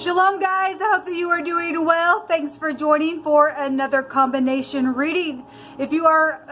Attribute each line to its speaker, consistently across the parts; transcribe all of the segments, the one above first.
Speaker 1: Shalom guys, I hope that you are doing well. Thanks for joining for another combination reading. If you are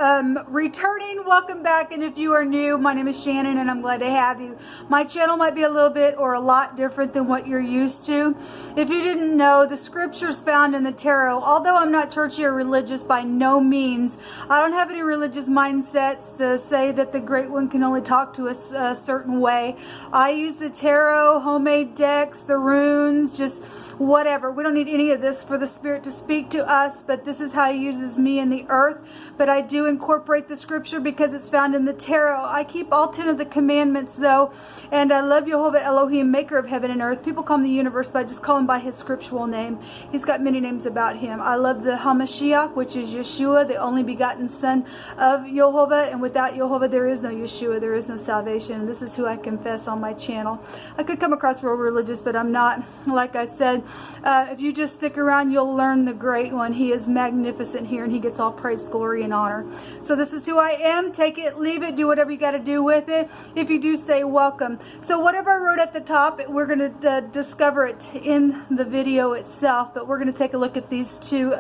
Speaker 1: returning, welcome back, and if you are new, my name is Shannon and I'm glad to have you. My channel might be a little bit or a lot different than what you're used to. If you didn't know, the scriptures found in the tarot, although I'm not churchy or religious by no means, I don't have any religious mindsets to say that the Great One can only talk to us a certain way. I use the tarot, homemade decks, the runes, just whatever. We don't need any of this for the Spirit to speak to us, but this is how He uses me in the earth. But I do incorporate the scripture because it's found in the tarot. I keep all 10 of the commandments though, and I love Jehovah Elohim, maker of heaven and earth. People call him the universe, but I just call him by his scriptural name. He's got many names about him. I love the HaMashiach, which is Yeshua, the only begotten son of Jehovah, and without Jehovah there is no Yeshua, there is no salvation, and this is who I confess on my channel. I could come across real religious, but I'm not. Like I said, if you just stick around, you'll learn the Great One. He is magnificent here, and He gets all praise, glory, and honor. So this is who I am. Take it, leave it, do whatever you got to do with it. If you do, stay welcome. So whatever I wrote at the top, we're going to discover it in the video itself, but we're going to take a look at these two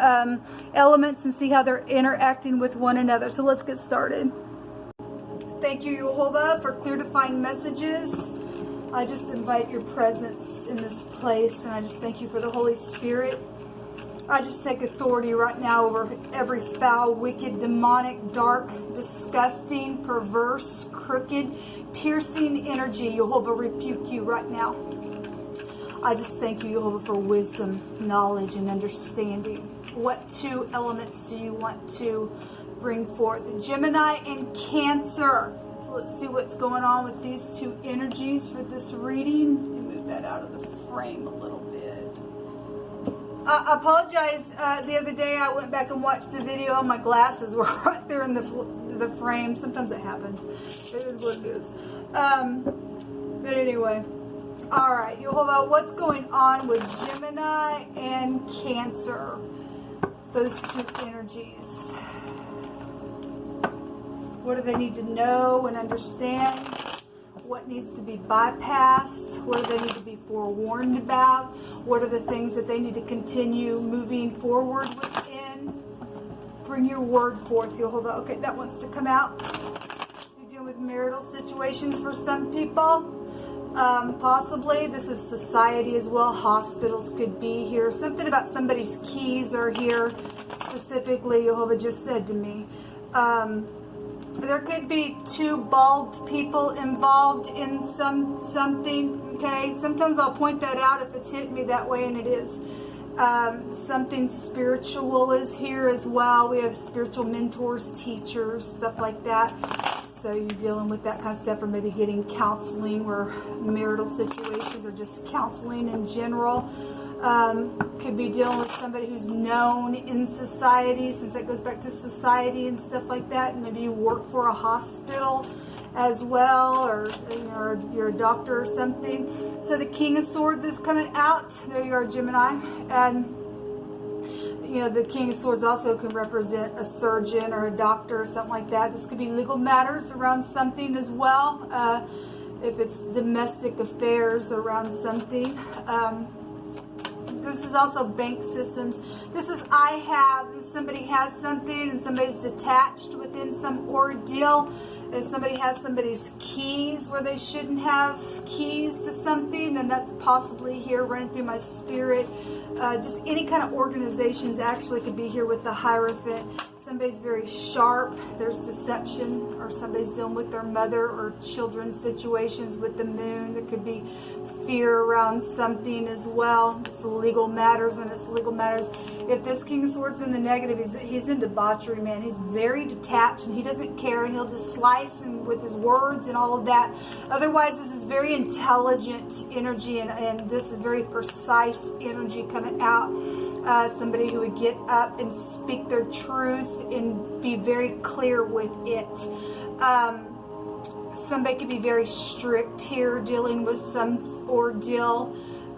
Speaker 1: elements and see how they're interacting with one another. So let's get started. Thank you, Jehovah, for clear defined messages. I just invite your presence in this place, and I just thank you for the Holy Spirit. I just take authority right now over every foul, wicked, demonic, dark, disgusting, perverse, crooked, piercing energy. Jehovah, rebuke you right now. I just thank you, Jehovah, for wisdom, knowledge, and understanding. What two elements do you want to bring forth? Gemini and Cancer. Let's see what's going on with these two energies for this reading. Let me move that out of the frame a little bit. I apologize. The other day I went back and watched a video and my glasses were right there in the frame. Sometimes it happens. It is what it is. But anyway. Alright, Jehovah, what's going on with Gemini and Cancer? Those two energies. What do they need to know and understand? What needs to be bypassed? What do they need to be forewarned about? What are the things that they need to continue moving forward within? Bring your word forth, Jehovah. Okay, that wants to come out. You're dealing with marital situations for some people. Possibly. This is society as well. Hospitals could be here. Something about somebody's keys are here. Specifically, Jehovah just said to me. There could be two bald people involved in something, okay? Sometimes I'll point that out if it's hitting me that way, and it is. Something spiritual is here as well. We have spiritual mentors, teachers, stuff like that. So you're dealing with that kind of stuff, or maybe getting counseling or marital situations, or just counseling in general. Could be dealing with somebody who's known in society, since that goes back to society and stuff like that. And maybe you work for a hospital as well, or you're a doctor or something. So the King of Swords is coming out. There you are, Gemini. And you know, the King of Swords also can represent a surgeon or a doctor or something like that. This could be legal matters around something as well. If it's domestic affairs around something. This is also bank systems. This is if somebody has something and somebody's detached within some ordeal. If somebody has somebody's keys where they shouldn't have keys to something, then that's possibly here running through my spirit. Just any kind of organizations actually could be here with the Hierophant. Somebody's very sharp. There's deception, or somebody's dealing with their mother or children situations with the moon. There could be fear around something as well. It's legal matters, and it's legal matters. If this King of Swords in the negative, he's in debauchery, man. He's very detached, and he doesn't care, and he'll just slice and with his words and all of that. Otherwise, this is very intelligent energy, and this is very precise energy coming out. Somebody who would get up and speak their truth and be very clear with it. Somebody could be very strict here, dealing with some ordeal.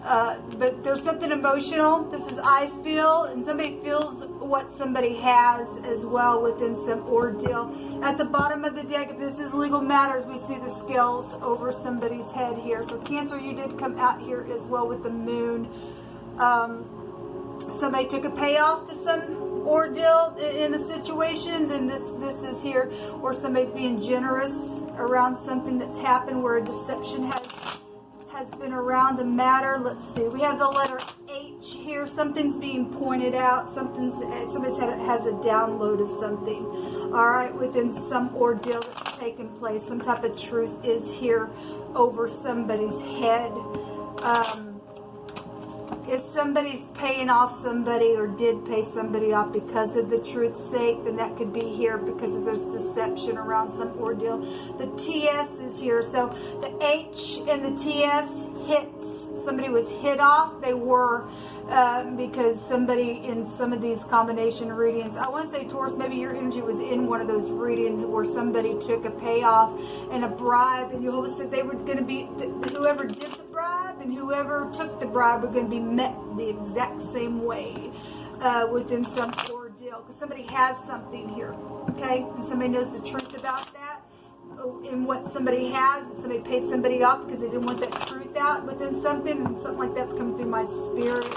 Speaker 1: But there's something emotional. This is I feel, and somebody feels what somebody has as well within some ordeal. At the bottom of the deck, if this is legal matters, we see the scales over somebody's head here. So Cancer, you did come out here as well with the moon. Somebody took a payoff to some ordeal in a situation, then this is here. Or somebody's being generous around something that's happened where a deception has been around a matter. Let's see. We have the letter H here. Something's being pointed out. Somebody has a download of something. All right, within some ordeal that's taken place, some type of truth is here over somebody's head. If somebody's paying off somebody or did pay somebody off because of the truth's sake, then that could be here because if there's deception around some ordeal. The TS is here. So the H and the TS hits. Somebody was hit off. They were because somebody in some of these combination readings, I want to say Taurus, maybe your energy was in one of those readings where somebody took a payoff and a bribe, and you said they were going to be, whoever did the bribe and whoever took the bribe were going to be met the exact same way within some ordeal, because somebody has something here, okay, and somebody knows the truth about that. In what somebody has, somebody paid somebody off because they didn't want that truth out within something, and something like that's coming through my spirit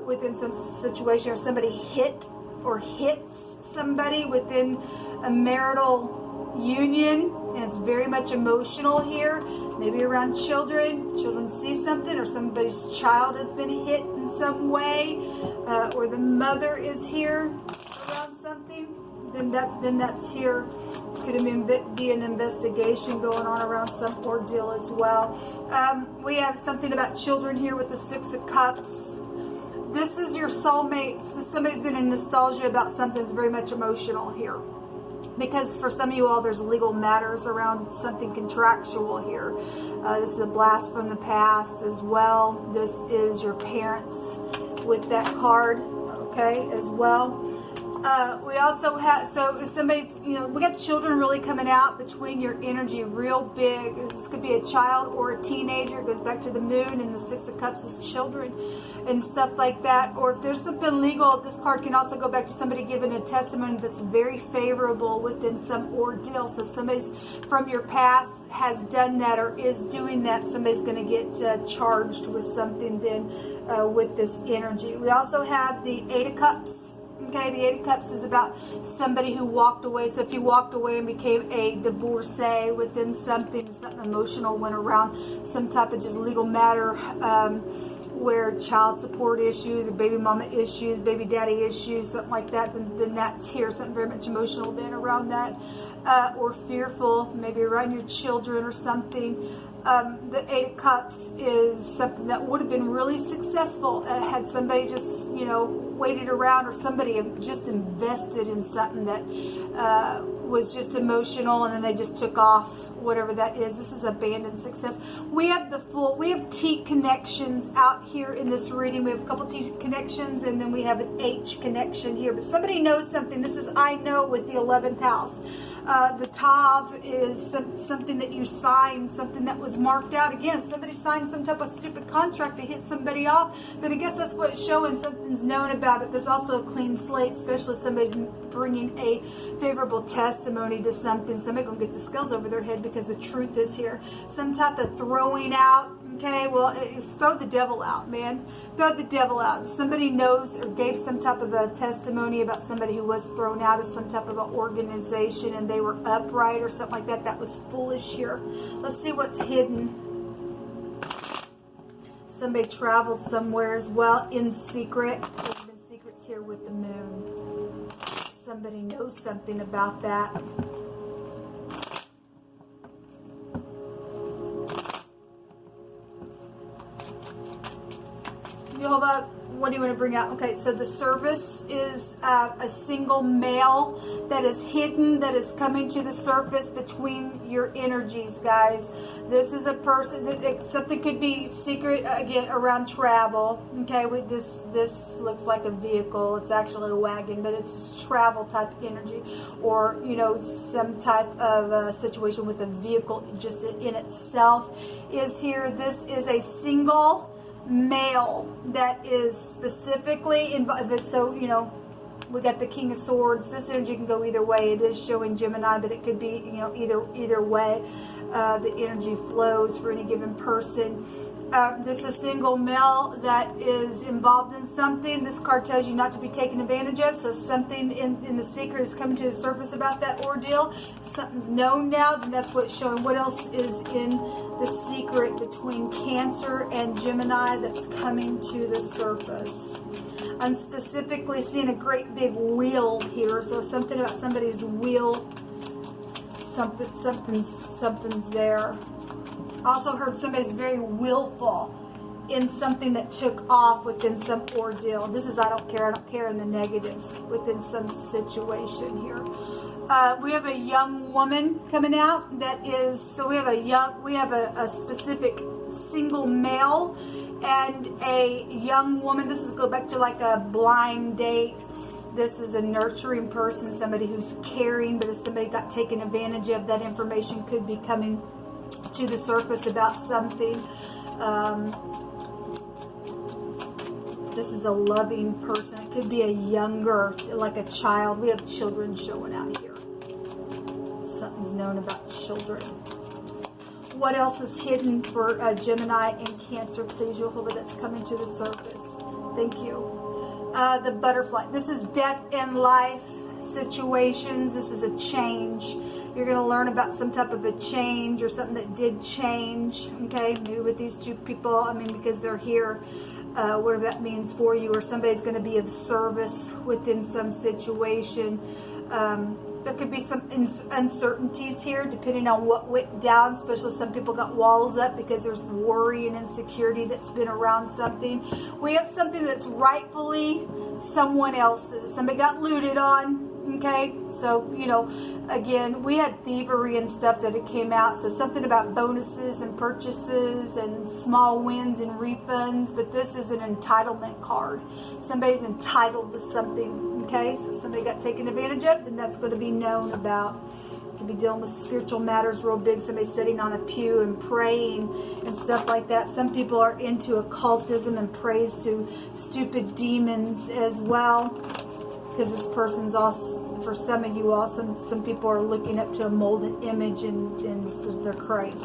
Speaker 1: within some situation, or somebody hit or hits somebody within a marital union, and it's very much emotional here, maybe around children see something, or somebody's child has been hit in some way, or the mother is here around something, then that's here. Could be an investigation going on around some ordeal as well. We have something about children here with the Six of Cups. This is your soulmates. Somebody's been in nostalgia about something that's very much emotional here. Because for some of you all, there's legal matters around something contractual here. This is a blast from the past as well. This is your parents with that card, okay, as well. We also have, so if somebody's, we got children really coming out between your energy real big. This could be a child or a teenager. It goes back to the moon, and the Six of Cups is children and stuff like that. Or if there's something legal, this card can also go back to somebody giving a testimony that's very favorable within some ordeal. So if somebody's from your past has done that or is doing that, somebody's going to get charged with something then with this energy. We also have the Eight of Cups. Okay, the Eight of Cups is about somebody who walked away. So if you walked away and became a divorcee within something emotional went around, some type of just legal matter where child support issues or baby mama issues, baby daddy issues, something like that, then that's here. Something very much emotional then around that. Or fearful, maybe around your children or something. The Eight of Cups is something that would have been really successful had somebody just, waited around, or somebody just invested in something that was just emotional, and then they just took off, whatever that is. This is abandoned success. We have T connections out here in this reading. We have a couple T connections, and then we have an H connection here. But somebody knows something. This is I know with the 11th house. The Tav is something that you signed, something that was marked out. Again, if somebody signed some type of stupid contract to hit somebody off, then I guess that's what it's showing. Something's known about it. There's also a clean slate, especially if somebody's bringing a favorable testimony to something. Somebody gonna get the scales over their head because the truth is here. Some type of throwing out. Okay, well, throw the devil out, man. Throw the devil out. Somebody knows or gave some type of a testimony about somebody who was thrown out of some type of an organization and they were upright or something like that. That was foolish here. Let's see what's hidden. Somebody traveled somewhere as well in secret. There's been secrets here with the moon. Somebody knows something about that. Jehovah, what do you want to bring out? Okay, so the service is a single male that is hidden, that is coming to the surface between your energies, guys. This is a person, something could be secret, again, around travel. Okay, with this looks like a vehicle. It's actually a wagon, but it's just travel type energy. Or, some type of situation with a vehicle just in itself is here. This is a single male that is specifically involved. So we got the King of Swords. This energy can go either way. It is showing Gemini, but it could be either way. The energy flows for any given person. This is a single male that is involved in something. This card tells you not to be taken advantage of. So something in the secret is coming to the surface about that ordeal. Something's known now, then that's what's showing. What else is in the secret between Cancer and Gemini that's coming to the surface? I'm specifically seeing a great big wheel here. So something about somebody's wheel. Something's there. I also heard somebody's very willful in something that took off within some ordeal. This is I don't care in the negative within some situation here. We have a young woman coming out that is, so we have a specific single male and a young woman. This is go back to like a blind date. This is a nurturing person, somebody who's caring, but if somebody got taken advantage of, that information could be coming to the surface about something. This is a loving person. It could be a younger, like a child. We have children showing out here. Something's known about children. What else is hidden for Gemini and Cancer, please, Jehovah, that's coming to the surface? Thank you. The butterfly. This is death and life situations. This is a change. You're going to learn about some type of a change or something that did change. Okay, maybe with these two people, I mean, because they're here, whatever that means for you, or somebody's going to be of service within some situation. There could be some uncertainties here depending on what went down, especially some people got walls up because there's worry and insecurity that's been around something. We have something that's rightfully someone else's. Somebody got looted on. Okay, so, you know, again, we had thievery and stuff that it came out. So something about bonuses and purchases and small wins and refunds. But this is an entitlement card. Somebody's entitled to something. Okay, so somebody got taken advantage of, then that's going to be known about. You could be dealing with spiritual matters real big. Somebody sitting on a pew and praying and stuff like that. Some people are into occultism and prays to stupid demons as well. Because this person's also, for some of you all, some people are looking up to a molded image and they're crazy.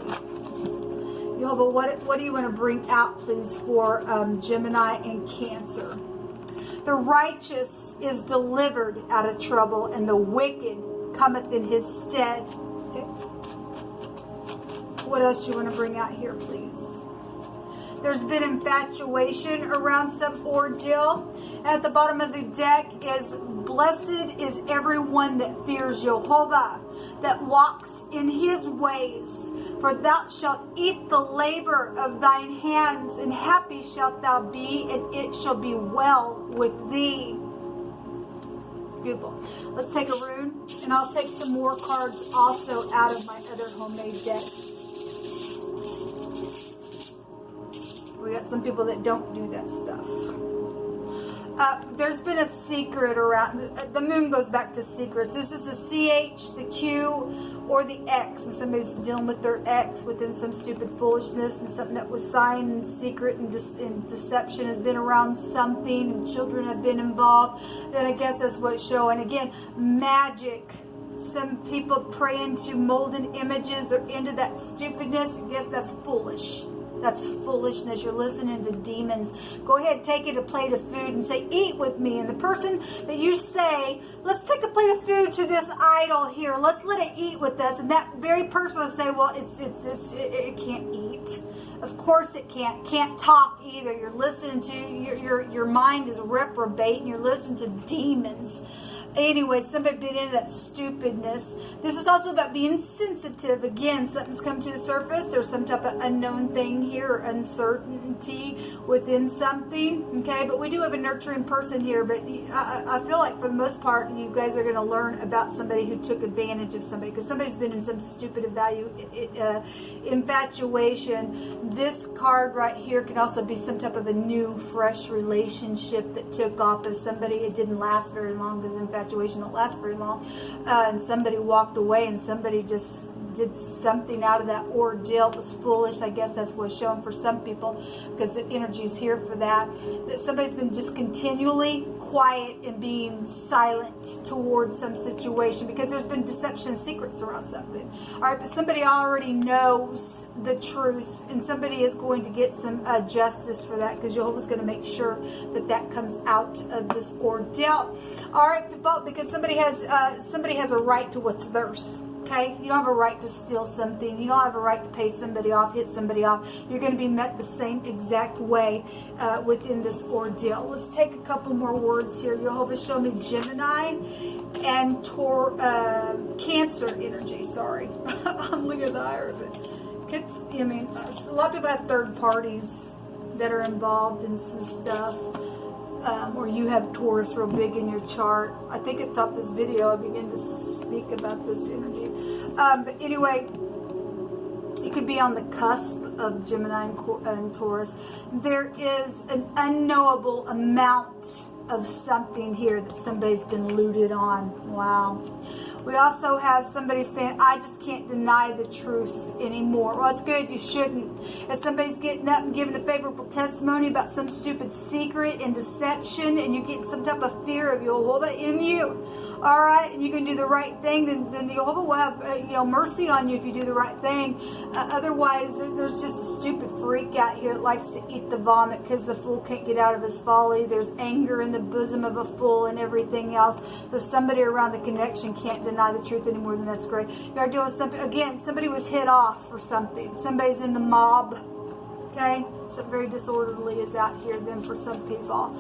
Speaker 1: Jehovah, what do you want to bring out, please, for Gemini and Cancer? The righteous is delivered out of trouble, and the wicked cometh in his stead. Okay. What else do you want to bring out here, please? There's been infatuation around some ordeal. At the bottom of the deck is, blessed is everyone that fears Jehovah, that walks in his ways. For thou shalt eat the labor of thine hands, and happy shalt thou be, and it shall be well with thee. Beautiful. Let's take a rune, and I'll take some more cards also out of my other homemade deck. We got some people that don't do that stuff. There's been a secret around, the moon goes back to secrets. This is the CH, the Q, or the X. And somebody's dealing with their X within some stupid foolishness, and something that was signed in secret and deception has been around something, and children have been involved. Then I guess that's what's showing. Again, magic. Some people praying to molten images. They're into that stupidness. I guess that's foolish. That's foolishness. You're listening to demons. Go ahead, take it a plate of food and say, eat with me. And the person that you say, let's take a plate of food to this idol here. Let's let it eat with us. And that very person will say, well, it can't eat. Of course it can't. Can't talk either. You're listening to, your mind is reprobate, and you're listening to demons. Anyway, somebody been into that stupidness. This is also about being sensitive. Again, something's come to the surface. There's some type of unknown thing here, or uncertainty within something. Okay, but we do have a nurturing person here. But I feel like for the most part, you guys are going to learn about somebody who took advantage of somebody, because somebody's been in some stupid infatuation. This card right here can also be some type of a new, fresh relationship that took off as somebody. It didn't last very long, because infatuation don't last very long, and somebody walked away, and somebody just did something out of that ordeal. It was foolish. I guess that's what's shown for some people, because the energy is here for that. That somebody's been just continually quiet and being silent towards some situation, because there's been deception and secrets around something. All right, but somebody already knows the truth, and somebody is going to get some justice for that, because Jehovah's going to make sure that that comes out of this ordeal. All right, people, because somebody has a right to what's theirs. Okay, you don't have a right to steal something. You don't have a right to pay somebody off, hit somebody off. You're going to be met the same exact way within this ordeal. Let's take a couple more words here. Jehovah, show me Gemini and Cancer energy. Sorry, I'm looking at the hierophant. I mean, a lot of people have third parties that are involved in some stuff. Or you have Taurus real big in your chart. I think at the top of this video I begin to speak about this energy. But anyway, it could be on the cusp of Gemini and Taurus. There is an unknowable amount of something here that somebody's been looted on. Wow. We also have somebody saying, I just can't deny the truth anymore. Well, it's good. You shouldn't. If somebody's getting up and giving a favorable testimony about some stupid secret and deception, and you're getting some type of fear of Jehovah in you, all right, and you can do the right thing, then Jehovah will have mercy on you if you do the right thing. Otherwise, there's just a stupid freak out here that likes to eat the vomit because the fool can't get out of his folly. There's anger in the bosom of a fool and everything else. So somebody around the connection can't deny the truth anymore, then that's great. You are doing something, again, somebody was hit off for something. Somebody's in the mob, okay? Something very disorderly is out here then for some people.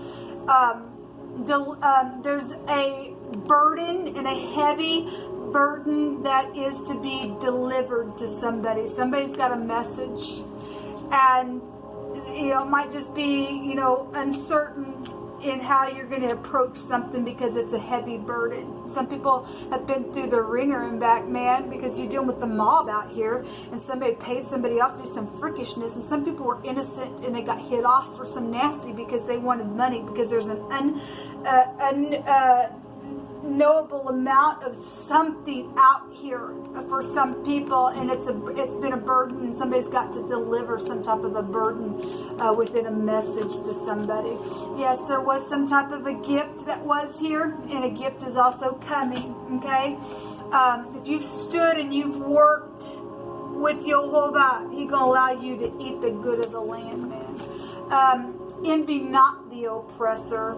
Speaker 1: There's a burden, and a heavy burden that is to be delivered to somebody. Somebody's got a message, and it might just be uncertain in how you're going to approach something because it's a heavy burden. Some people have been through the ringer and back, man, because you're dealing with the mob out here, and somebody paid somebody off to do some freakishness, and some people were innocent and they got hit off for some nasty because they wanted money, because there's an unknowable amount of something out here for some people, and it's been a burden, and somebody's got to deliver some type of a burden within a message to somebody. Yes, there was some type of a gift that was here, and a gift is also coming. Okay, if you've stood and you've worked with Jehovah, He's gonna allow you to eat the good of the land, man. Envy not the oppressor.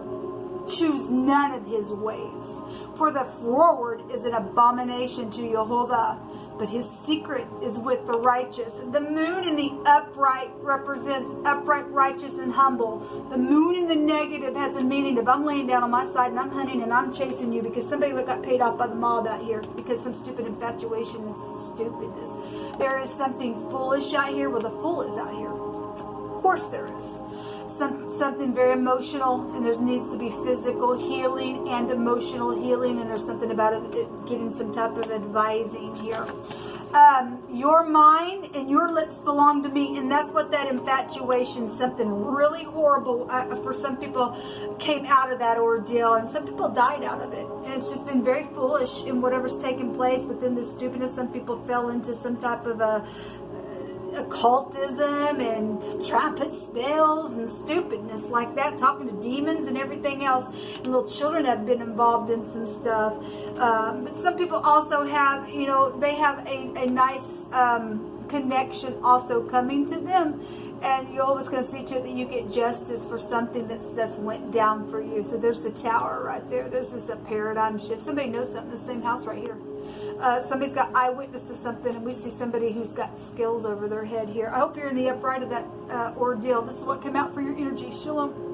Speaker 1: Choose none of his ways. For the froward is an abomination to Jehovah, but his secret is with the righteous. The moon in the upright represents upright, righteous, and humble. The moon in the negative has a meaning of I'm laying down on my side and I'm hunting and I'm chasing you because somebody got paid off by the mob out here because some stupid infatuation and stupidness. There is something foolish out here. Well, the fool is out here. Of course there is. Something very emotional, and there needs to be physical healing and emotional healing, and there's something about it getting some type of advising here. Your mind and your lips belong to me, and that's what that infatuation, something really horrible for some people came out of that ordeal, and some people died out of it, and it's just been very foolish in whatever's taking place within this stupidness. Some people fell into some type of occultism and try to put spells and stupidness like that, talking to demons and everything else, and little children have been involved in some stuff. But some people also have, they have a nice connection also coming to them, and you're always going to see to it that you get justice for something that's went down for you. So there's the Tower right there. There's just a paradigm shift. Somebody knows something in the same house right here. Somebody's got eyewitness to something, and we see somebody who's got skills over their head here. I hope you're in the upright of that ordeal. This is what came out for your energy. Shalom.